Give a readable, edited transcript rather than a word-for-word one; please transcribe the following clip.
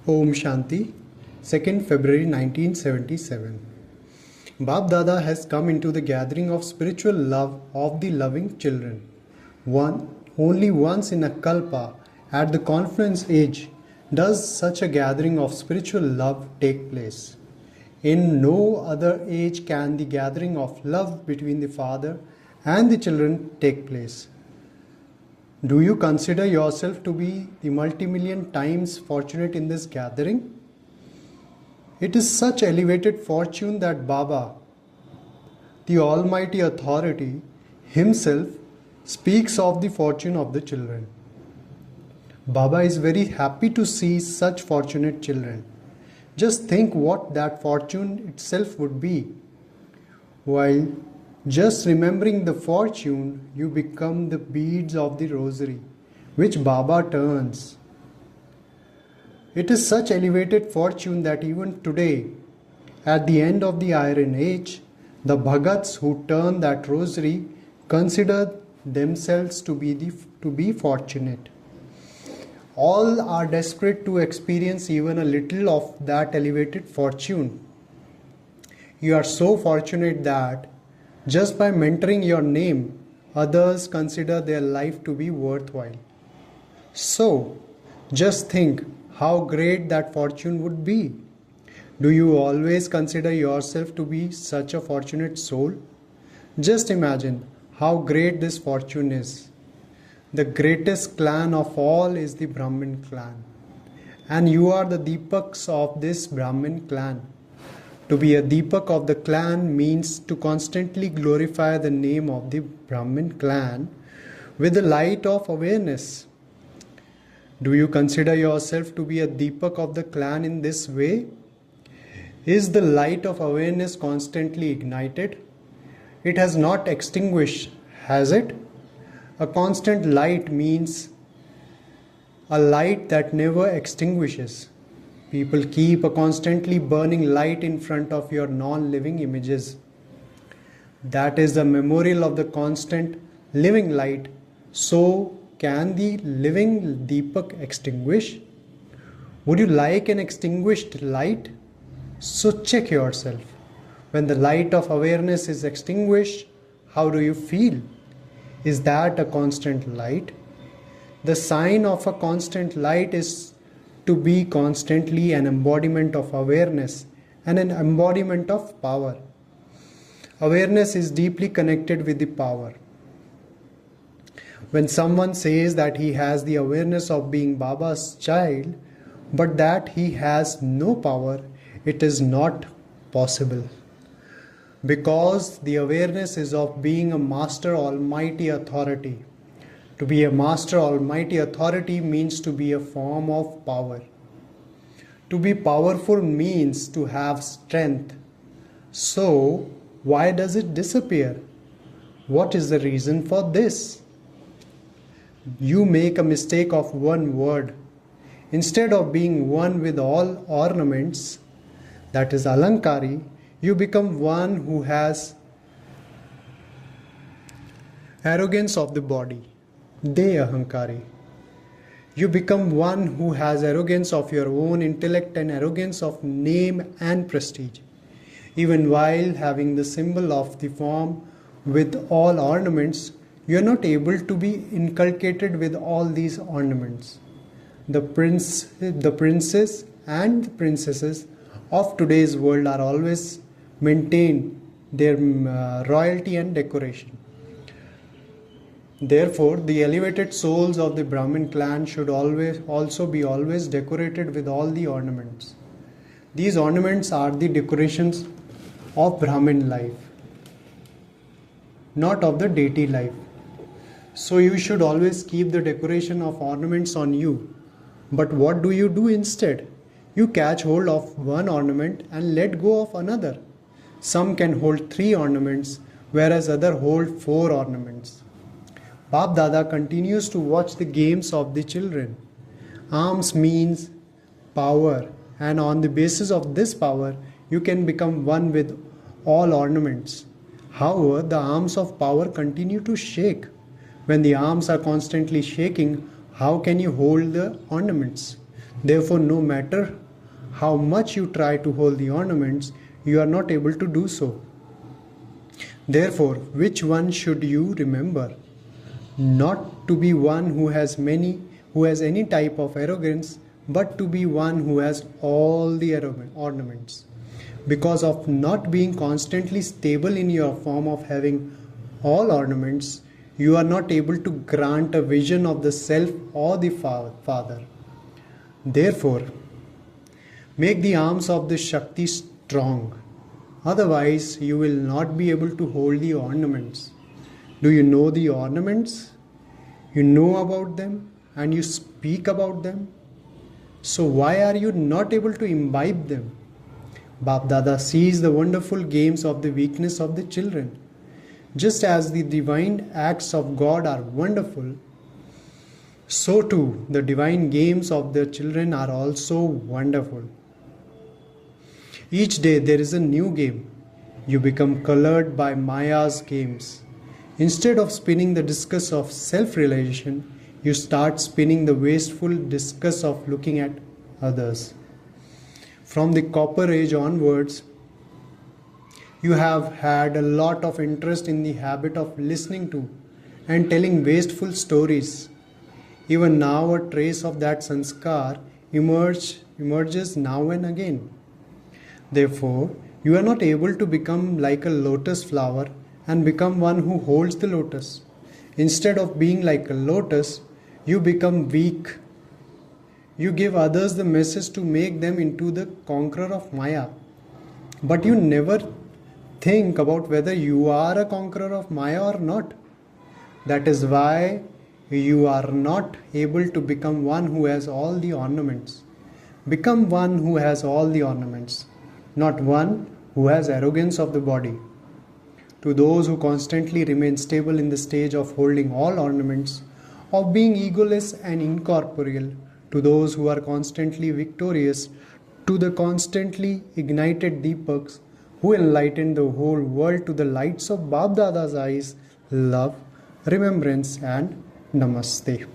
Om Shanti, 2nd February 1977. Bab Dada has come into the gathering of spiritual love of the loving children. Only once in a kalpa, at the confluence age, does such a gathering of spiritual love take place. In no other age can the gathering of love between the father and the children take place. Do you consider yourself to be the multi-million times fortunate in this gathering? It is such elevated fortune that Baba, the Almighty Authority, Himself speaks of the fortune of the children. Baba is very happy to see such fortunate children. Just think what that fortune itself would be. While just remembering the fortune, you become the beads of the rosary, which Baba turns. It is such elevated fortune that even today, at the end of the Iron Age, the Bhagats who turn that rosary consider themselves to be fortunate. All are desperate to experience even a little of that elevated fortune. You are so fortunate that just by mentoring your name, others consider their life to be worthwhile. So, just think how great that fortune would be. Do you always consider yourself to be such a fortunate soul? Just imagine how great this fortune is. The greatest clan of all is the Brahmin clan. And you are the Deepaks of this Brahmin clan. To be a Deepak of the clan means to constantly glorify the name of the Brahmin clan with the light of awareness. Do you consider yourself to be a Deepak of the clan in this way? Is the light of awareness constantly ignited? It has not extinguished, has it? A constant light means a light that never extinguishes. People keep a constantly burning light in front of your non-living images. That is the memorial of the constant living light. So, can the living Deepak extinguish? Would you like an extinguished light? So check yourself. When the light of awareness is extinguished, how do you feel? Is that a constant light? The sign of a constant light is to be constantly an embodiment of awareness and an embodiment of power. Awareness is deeply connected with the power. When someone says that he has the awareness of being Baba's child, but that he has no power, it is not possible. Because the awareness is of being a Master Almighty Authority. To be a Master Almighty Authority means to be a form of power. To be powerful means to have strength. So, why does it disappear? What is the reason for this? You make a mistake of one word. Instead of being one with all ornaments, that is Alankari, you become one who has arrogance of the body. De Ahankari. You become one who has arrogance of your own intellect and arrogance of name and prestige. Even while having the symbol of the form with all ornaments, you are not able to be inculcated with all these ornaments. The princes and the princesses of today's world are always maintain their royalty and decoration. Therefore, the elevated souls of the Brahmin clan should also be decorated with all the ornaments. These ornaments are the decorations of Brahmin life, not of the deity life. So you should always keep the decoration of ornaments on you. But what do you do instead? You catch hold of one ornament and let go of another. Some can hold 3 ornaments, whereas others hold 4 ornaments. Bab Dada continues to watch the games of the children. Arms means power, and on the basis of this power, you can become one with all ornaments. However, the arms of power continue to shake. When the arms are constantly shaking, how can you hold the ornaments? Therefore, no matter how much you try to hold the ornaments, you are not able to do so. Therefore, which one should you remember? Not to be one who has any type of arrogance, but to be one who has all the ornaments. Because of not being constantly stable in your form of having all ornaments, you are not able to grant a vision of the self or the Father. Therefore, make the arms of the Shakti strong. Otherwise, you will not be able to hold the ornaments. Do you know the ornaments? You know about them and you speak about them. So why are you not able to imbibe them? Bap Dada sees the wonderful games of the weakness of the children. Just as the divine acts of God are wonderful, so too the divine games of the children are also wonderful. Each day there is a new game. You become colored by Maya's games. Instead of spinning the discus of self-realization, you start spinning the wasteful discus of looking at others. From the Copper Age onwards, you have had a lot of interest in the habit of listening to and telling wasteful stories. Even now, a trace of that sanskar emerges now and again. Therefore, you are not able to become like a lotus flower and become one who holds the lotus. Instead of being like a lotus, you become weak. You give others the message to make them into the conqueror of Maya. But you never think about whether you are a conqueror of Maya or not. That is why you are not able to become one who has all the ornaments. Become one who has all the ornaments, not one who has arrogance of the body. To those who constantly remain stable in the stage of holding all ornaments, of being egoless and incorporeal, to those who are constantly victorious, to the constantly ignited Deepaks who enlighten the whole world to the lights of Bap Dada's eyes, love, remembrance and Namaste.